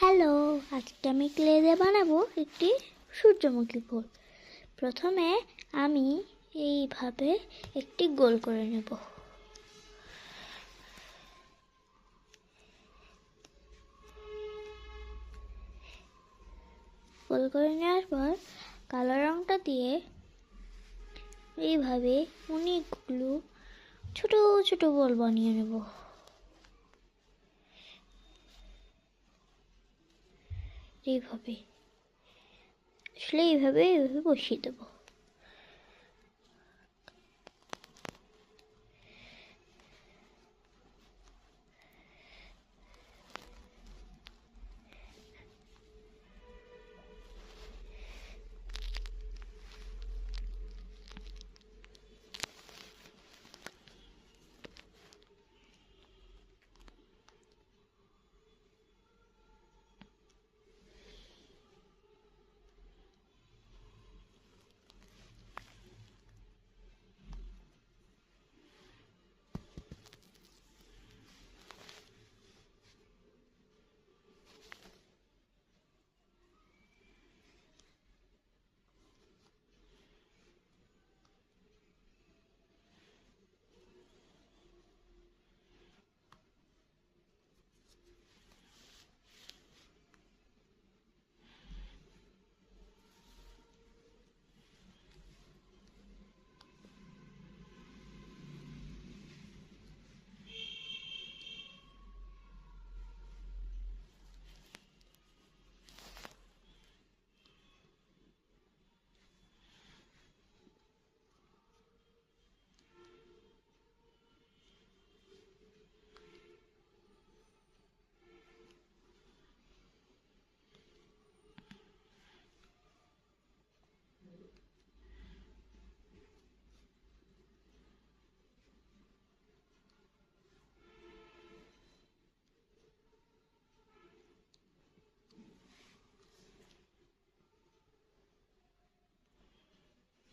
Hello, আজকে আমি clay দিয়ে বানাবো একটি সূর্যমুখী ফুল। প্রথমে আমি এইভাবে একটি গোল করে নেব। গোল করে নেওয়ার পর কালো রংটা দিয়ে এইভাবে অনেকগুলো ছোট ছোট বল বানিয়ে নেব। এইভাবে আসলে এইভাবে বসিয়ে দেবো।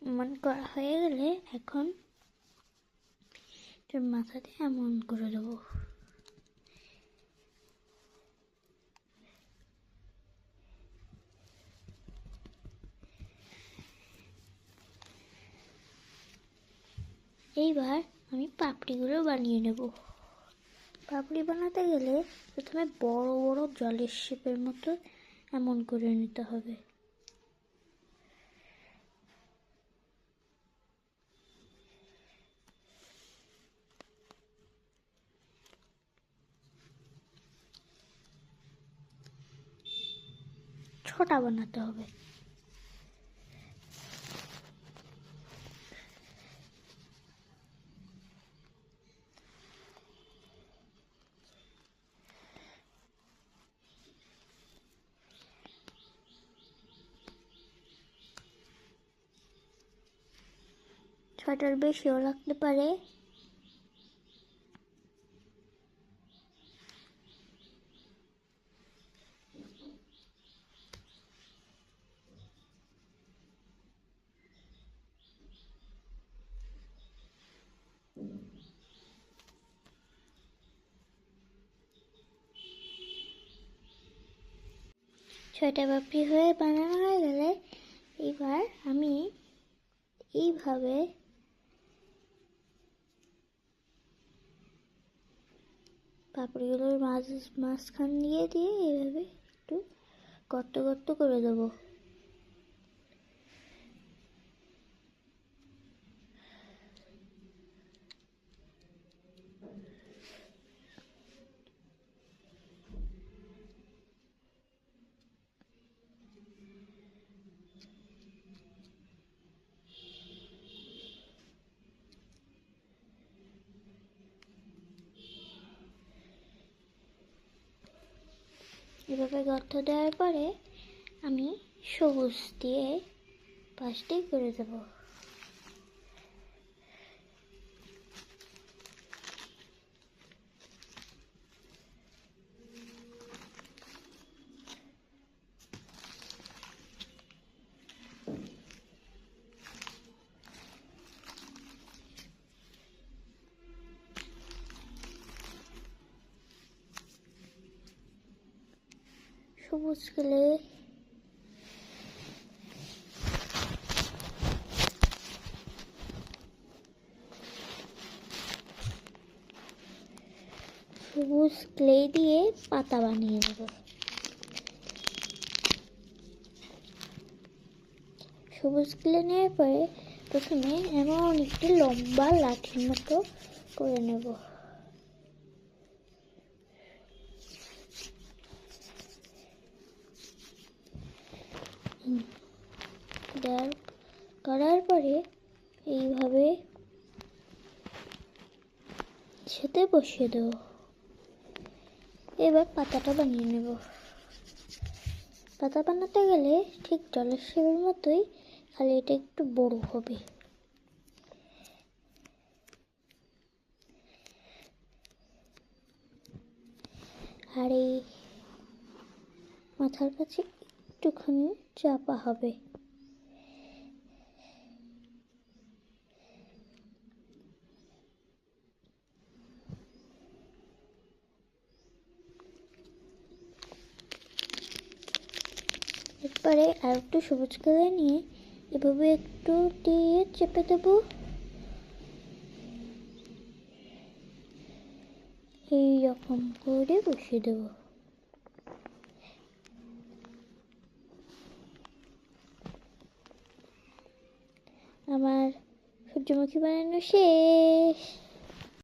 এমন করা হয়ে গেলে এখন তোর মাথাতে এমন করে দেবো। এইবার আমি পাপড়িগুলো বানিয়ে নেব। পাপড়ি বানাতে গেলে প্রথমে বড় বড় জলের শেপের মতো এমন করে নিতে হবে। ছোটা বানাতে হবে। ছটার বেশিও লাগতে পারে। ছয়টা পাপড়ি হয়ে বানানো হয়ে গেলে এবার আমি এইভাবে পাপড়িগুলোর মাঝখান দিয়ে এইভাবে একটু গর্ত গর্ত করে দেবো। এভাবে গর্ত দেওয়ার পরে আমি সবুজ দিয়ে পাশ দিয়ে করে দেবো। সবুজ ক্লে, সবুজ ক্লে দিয়ে পাতা বানিয়ে নেব। সবুজ ক্লে নেওয়ার পরে প্রথমে এমন একটি লম্বা লাঠির মতো করে নেব। করার পরে এইভাবে সাথে বসিয়ে দেব। এবার পাতাটা বানিয়ে নেব। পাতা বানাতে গেলে ঠিক জলের শিবের মতোই, খালি এটা একটু বড় হবে। আর এই মাথার কাছে একটুখানি চাপা হবে। এরপরে আর একটু সবুজ কালার নিয়ে এভাবে একটু দিয়ে চেপে দেব। এইরকম করে বসিয়ে দেব। আমার সূর্যমুখী বানানো শেষ।